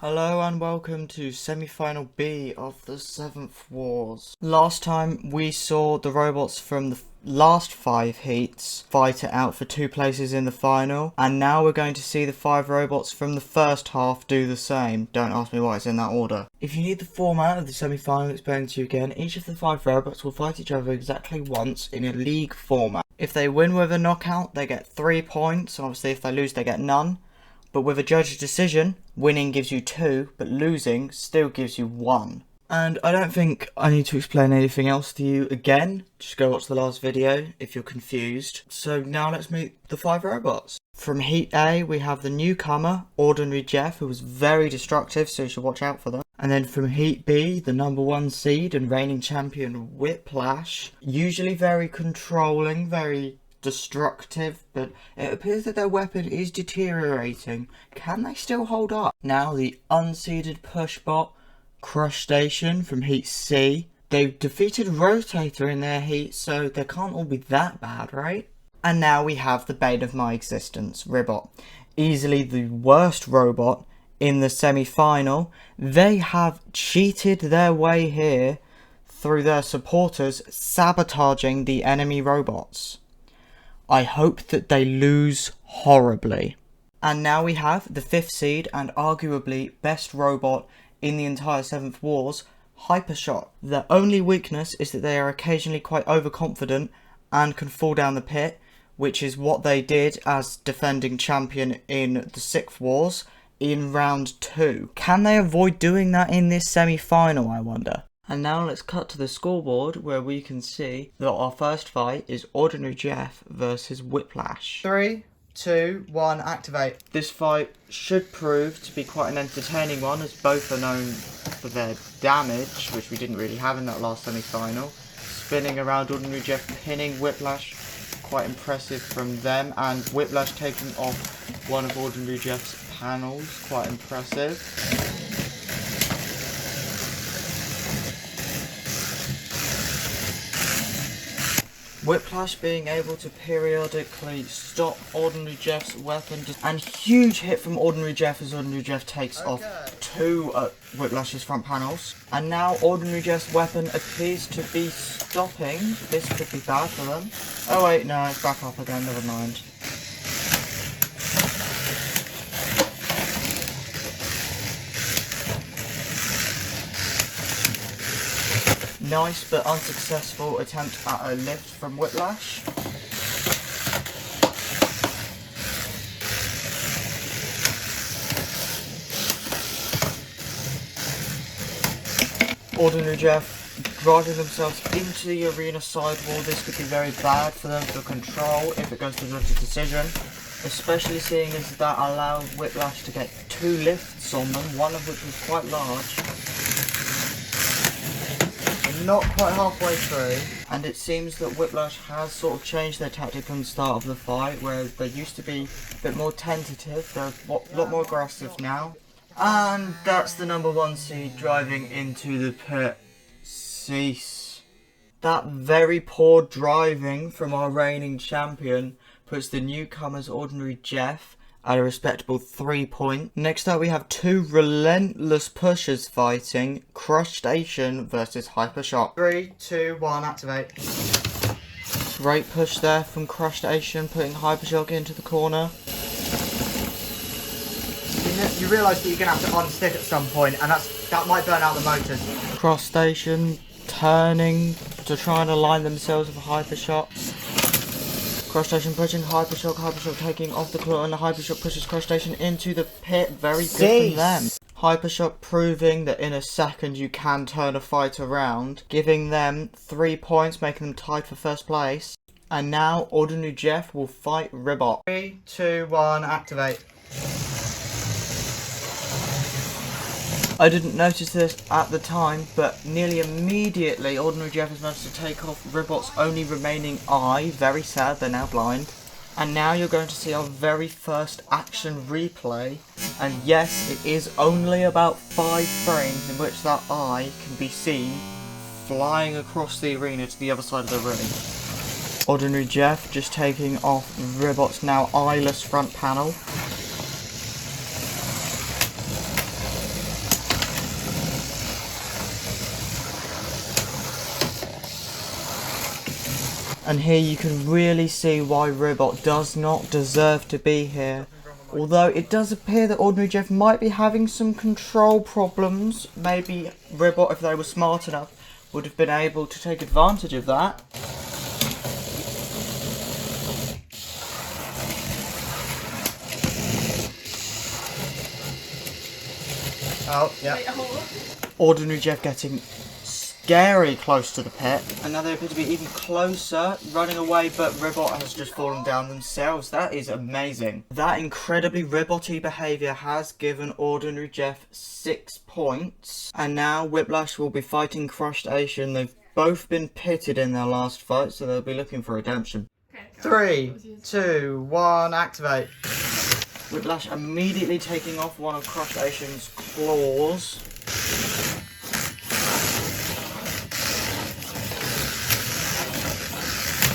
Hello and welcome to semi-final B of the 7th Wars. Last time we saw the robots from the last 5 heats fight it out for 2 places in the final, and now we're going to see the 5 robots from the first half do the same. Don't ask me why it's in that order. If you need the format of the semi-final explained to you again, each of the 5 robots will fight each other exactly once in a league format. If they win with a knockout, they get 3 points. Obviously if they lose, they get none. But with a judge's decision, winning gives you 2, but losing still gives you 1. And I don't think I need to explain anything else to you again. Just go watch the last video if you're confused. So now let's meet the 5 robots. From Heat A, we have the newcomer, Ordinary Jeff, who was very destructive, so you should watch out for them. And then from Heat B, the number 1 seed and reigning champion, Whiplash. Usually very controlling, very destructive, but it appears that their weapon is deteriorating. Can they still hold up? Now the unseeded pushbot, CrushedAcean from Heat C. They defeated Rotator in their heat, so they can't all be that bad, right? And now we have the bane of my existence, Ribbot. Easily the worst robot in the semi-final. They have cheated their way here through their supporters sabotaging the enemy robots. I hope that they lose horribly. And now we have the 5th seed and arguably best robot in the entire 7th Wars, Hypershock. Their only weakness is that they are occasionally quite overconfident and can fall down the pit, which is what they did as defending champion in the 6th Wars in round 2. Can they avoid doing that in this semi-final, I wonder? And now let's cut to the scoreboard where we can see that our first fight is Ordinary Jeff versus Whiplash. 3, 2, 1, activate. This fight should prove to be quite an entertaining one, as both are known for their damage, which we didn't really have in that last semi-final. Spinning around Ordinary Jeff, pinning Whiplash, quite impressive from them, and Whiplash taking off one of Ordinary Jeff's panels, quite impressive. Whiplash being able to periodically stop Ordinary Jeff's weapon, and huge hit from Ordinary Jeff as Ordinary Jeff takes off 2 Whiplash's front panels. And now Ordinary Jeff's weapon appears to be stopping. This could be bad for them. Oh wait, no, it's back up again, never mind. Nice but unsuccessful attempt at a lift from Whiplash. Ordinary Jeff driving themselves into the arena sidewall. This could be very bad for them for control if it goes to the decision. Especially seeing as that allowed Whiplash to get 2 lifts on them, one of which was quite large. Not quite halfway through, and it seems that Whiplash has sort of changed their tactic from the start of the fight, whereas they used to be a bit more tentative. They're a lot more aggressive now. And that's the number 1 seed driving into the pit. Cease. That very poor driving from our reigning champion puts the newcomers Ordinary Jeff at a respectable 3 points. Next up we have 2 relentless pushers fighting, CrushedAcean versus Hypershock. 3, 2, 1, activate. Great push there from CrushedAcean, putting Hypershock into the corner. You realise that you're going to have to unstick at some point, and that might burn out the motors. CrushedAcean turning to try and align themselves with Hypershock. CrushedAcean pushing Hypershock, Hypershock taking off the claw, and the Hypershock pushes CrushedAcean into the pit. Very good from them. Hypershock proving that in a second you can turn a fight around, giving them 3 points, making them tied for first place. And now Ordinary Jeff will fight Ribbot. 3, 2, 1, activate. I didn't notice this at the time, but nearly immediately Ordinary Jeff has managed to take off Ribbot's only remaining eye. Very sad, they're now blind. And now you're going to see our very first action replay. And yes, it is only about 5 frames in which that eye can be seen flying across the arena to the other side of the ring. Ordinary Jeff just taking off Ribbot's now eyeless front panel. And here you can really see why Ribbot does not deserve to be here. Although it does appear that Ordinary Jeff might be having some control problems. Maybe Ribbot, if they were smart enough, would have been able to take advantage of that. Oh, yeah. Ordinary Jeff getting scary close to the pit. And now they appear to be even closer, running away, but Ribbot has just fallen down themselves. That is amazing. That incredibly Ribbot-y behaviour has given Ordinary Jeff 6 points. And now Whiplash will be fighting CrushedAcean. They've both been pitted in their last fight, so they'll be looking for redemption. 3, 2, 1, activate. Whiplash immediately taking off one of CrushedAcean's claws.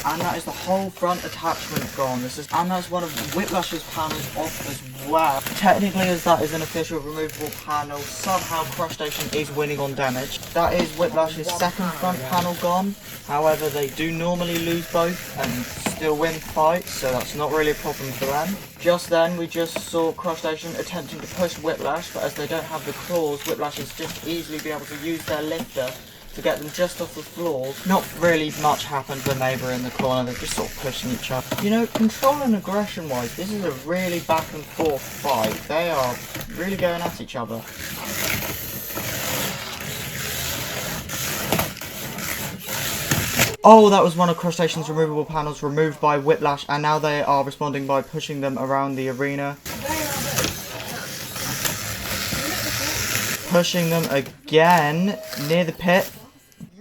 And that is the whole front attachment gone. And that's one of Whiplash's panels off as well. Technically, as that is an official removable panel, somehow CrushedAcean is winning on damage. That is Whiplash's second front panel gone. However, they do normally lose both and still win fights, so that's not really a problem for them. Just then, we just saw CrushedAcean attempting to push Whiplash, but as they don't have the claws, Whiplash is just easily be able to use their lifter to get them just off the floor. Not really much happened when they were in the corner, they're just sort of pushing each other. You know, control and aggression wise, this is a really back and forth fight. They are really going at each other. Oh, that was one of CrushedAcean's removable panels removed by Whiplash, and now they are responding by pushing them around the arena. Pushing them again near the pit,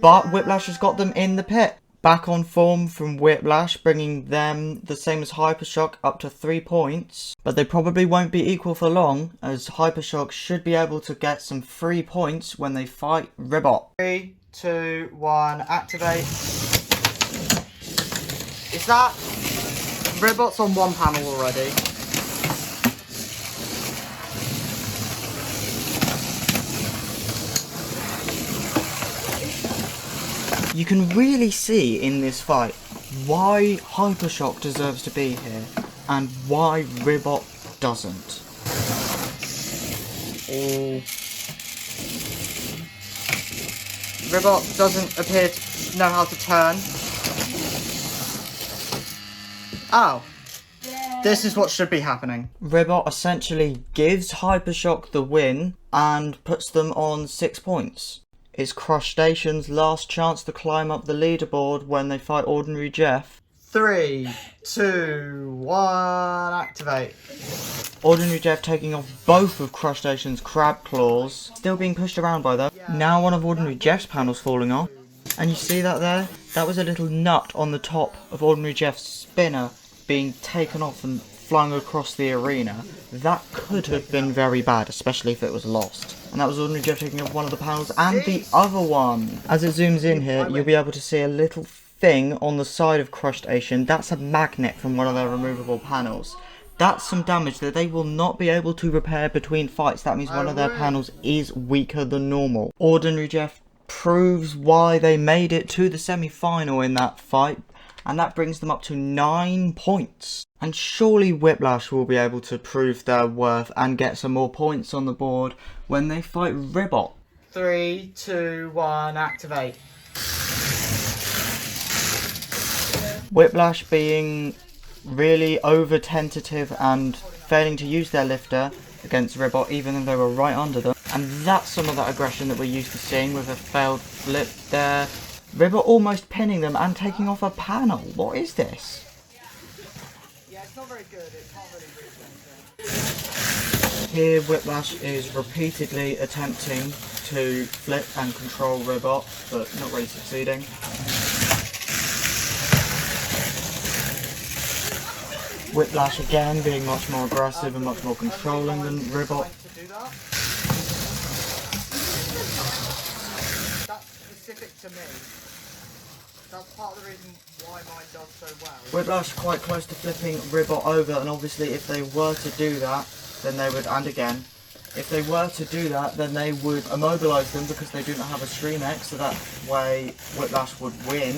but Whiplash has got them in the pit. Back on form from Whiplash, bringing them the same as Hypershock up to 3 points. But they probably won't be equal for long, as Hypershock should be able to get some free points when they fight Ribbot. 3, 2, 1, activate. Is that... Ribbot's on one panel already. You can really see in this fight why Hypershock deserves to be here and why Ribbot doesn't. Oh. Ribbot doesn't appear to know how to turn. Oh. This is what should be happening. Ribbot essentially gives Hypershock the win and puts them on 6 points. It's CrushedAcean's last chance to climb up the leaderboard when they fight Ordinary Jeff. 3, 2, 1, activate. Ordinary Jeff taking off both of CrushedAcean's crab claws. Still being pushed around by them. Now one of Ordinary Jeff's panels falling off. And you see that there? That was a little nut on the top of Ordinary Jeff's spinner being taken off and flung across the arena. That could have been very bad, especially if it was lost. And that was Ordinary Jeff taking off one of the panels and the other one. As it zooms in here, you'll be able to see a little thing on the side of CrushedAcean. That's a magnet from one of their removable panels. That's some damage that they will not be able to repair between fights. That means one of their panels is weaker than normal. Ordinary Jeff proves why they made it to the semi-final in that fight. And that brings them up to 9 points. And surely Whiplash will be able to prove their worth and get some more points on the board when they fight Ribbot. 3, 2, 1, activate. Whiplash being really over tentative and failing to use their lifter against Ribbot even though they were right under them. And that's some of that aggression that we're used to seeing with a failed flip there. Ribbot almost pinning them and taking off a panel. What is this? Yeah, it's not very good. It's not really Here Whiplash is repeatedly attempting to flip and control Ribbot, but not really succeeding. Whiplash again being much more aggressive and much more controlling than Ribbot. That's specific to me. That's part of the reason why mine does so well. Whiplash quite close to flipping Ribbot over, and obviously if they were to do that, then they would, and again, if they were to do that, then they would immobilise them because they do not have a Stream X, so that way Whiplash would win.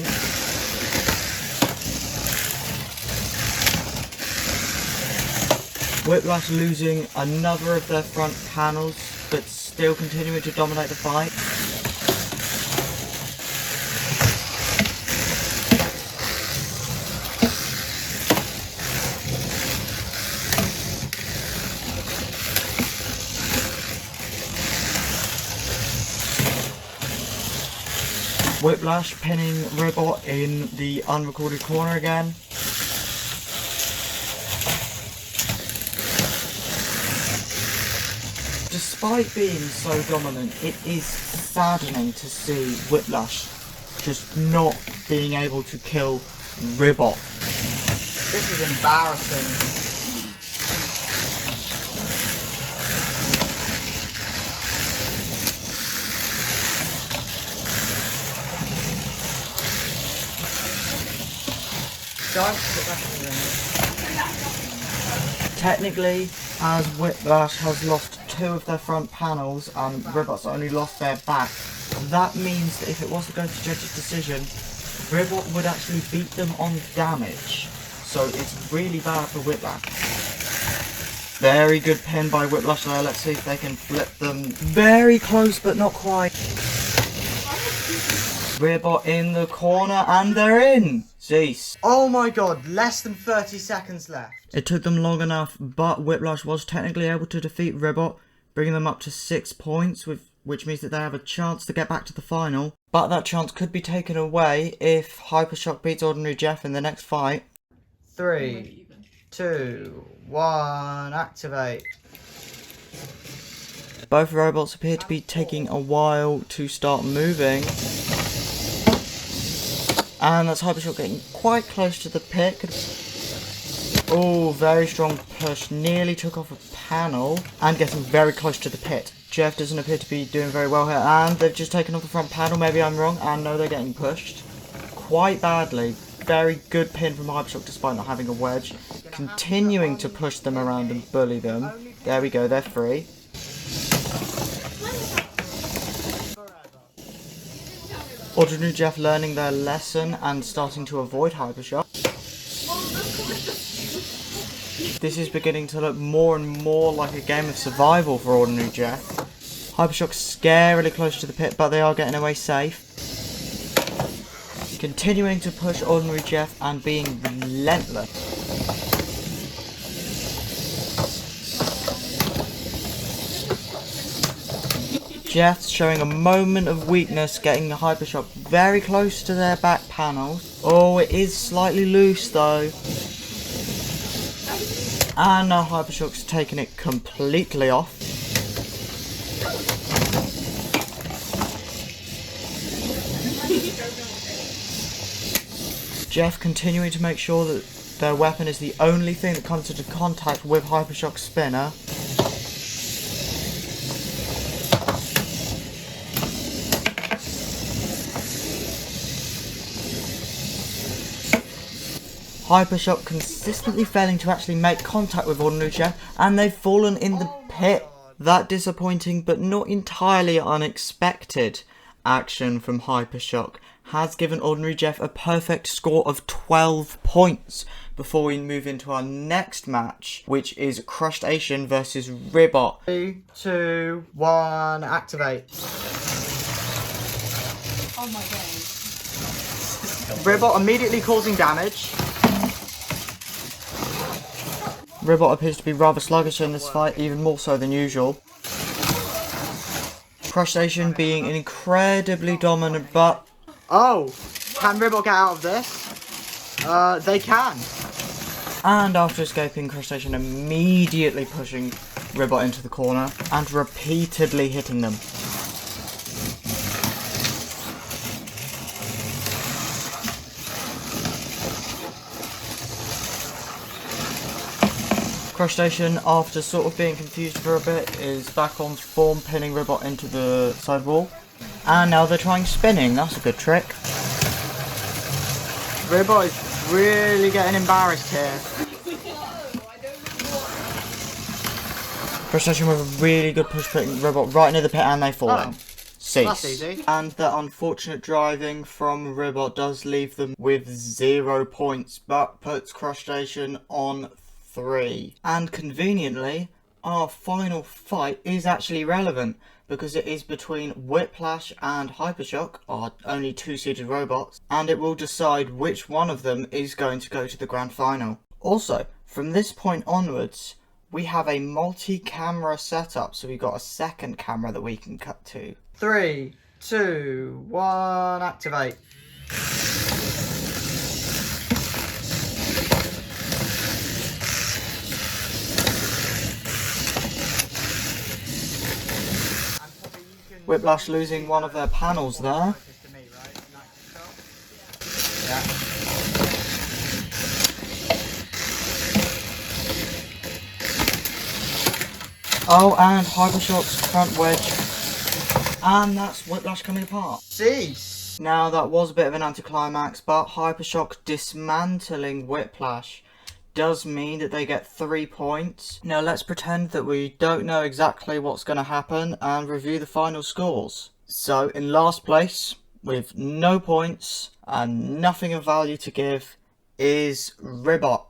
Whiplash losing another of their front panels, but still continuing to dominate the fight. Whiplash pinning Ribbot in the unrecorded corner again. Despite being so dominant, it is saddening to see Whiplash just not being able to kill Ribbot. This is embarrassing. Technically, as Whiplash has lost 2 of their front panels and Ribbot's only lost their back, that means that if it was to go to judge's decision, Ribbot would actually beat them on damage. So it's really bad for Whiplash. Very good pin by Whiplash there. Let's see if they can flip them. Very close, but not quite. Ribbot in the corner, and they're in! Jeez. Oh my god, less than 30 seconds left. It took them long enough, but Whiplash was technically able to defeat Ribbot, bringing them up to 6 points, which means that they have a chance to get back to the final. But that chance could be taken away if Hypershock beats Ordinary Jeff in the next fight. 3, 2, 1, activate. Both robots appear to be taking a while to start moving. And that's Hypershock getting quite close to the pit. Oh, very strong push. Nearly took off a panel. And getting very close to the pit. Jeff doesn't appear to be doing very well here. And they've just taken off the front panel. Maybe I'm wrong. And no, they're getting pushed quite badly. Very good pin from Hypershock despite not having a wedge. Continuing to push them around and bully them. There we go, they're free. Ordinary Jeff learning their lesson and starting to avoid Hypershock. This is beginning to look more and more like a game of survival for Ordinary Jeff. Hypershock scarily close to the pit, but they are getting away safe. Continuing to push Ordinary Jeff and being relentless. Jeff's showing a moment of weakness, getting the Hypershock very close to their back panels. Oh, it is slightly loose though. And now Hypershock's taken it completely off. Jeff continuing to make sure that their weapon is the only thing that comes into contact with Hypershock's spinner. Hypershock consistently failing to actually make contact with Ordinary Jeff, and they've fallen in the pit. That disappointing but not entirely unexpected action from Hypershock has given Ordinary Jeff a perfect score of 12 points before we move into our next match, which is CrushedAcean versus Ribbot. 3, 2, 1, activate. Oh my god. Ribbot immediately causing damage. Ribbot appears to be rather sluggish in this fight, even more so than usual. CrushedAcean being incredibly dominant, but... Oh! Can Ribbot get out of this? They can. And after escaping, CrushedAcean immediately pushing Ribbot into the corner and repeatedly hitting them. CrushedAcean, after sort of being confused for a bit, is back on form, pinning Ribbot into the side wall. And now they're trying spinning, that's a good trick. Ribbot is really getting embarrassed here. CrushedAcean with a really good push, putting Ribbot right near the pit, and they fall in. Cease. That's easy. And the unfortunate driving from Ribbot does leave them with 0 points, but puts CrushedAcean on 3. And conveniently, our final fight is actually relevant because it is between Whiplash and Hypershock, our only 2-seeded robots, and it will decide which one of them is going to go to the grand final. Also, from this point onwards, we have a multi-camera setup, so we've got a second camera that we can cut to. 3, 2, 1, activate. Whiplash losing one of their panels there. Yeah. Oh, and Hypershock's front wedge. And that's Whiplash coming apart. Cease! Now that was a bit of an anticlimax, but Hypershock dismantling Whiplash does mean that they get 3 points. Now let's pretend that we don't know exactly what's going to happen and review the final scores. So in last place, with no points and nothing of value to give, is Ribbot.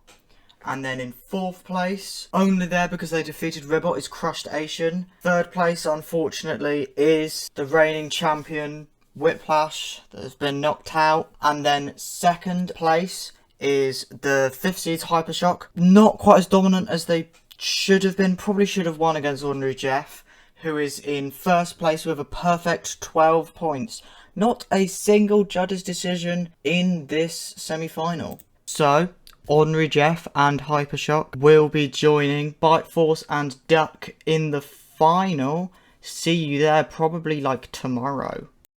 And then in 4th place, only there because they defeated Ribbot, is CrushedAcean. 3rd place, unfortunately, is the reigning champion, Whiplash, that has been knocked out. And then 2nd place is the 5th seed Hypershock. Not quite as dominant as they should have been. Probably should have won against Ordinary Jeff, who is in 1st place with a perfect 12 points. Not a single judge's decision in this semi-final. So Ordinary Jeff and Hypershock will be joining Bite Force and Duck in the final. See you there probably like tomorrow.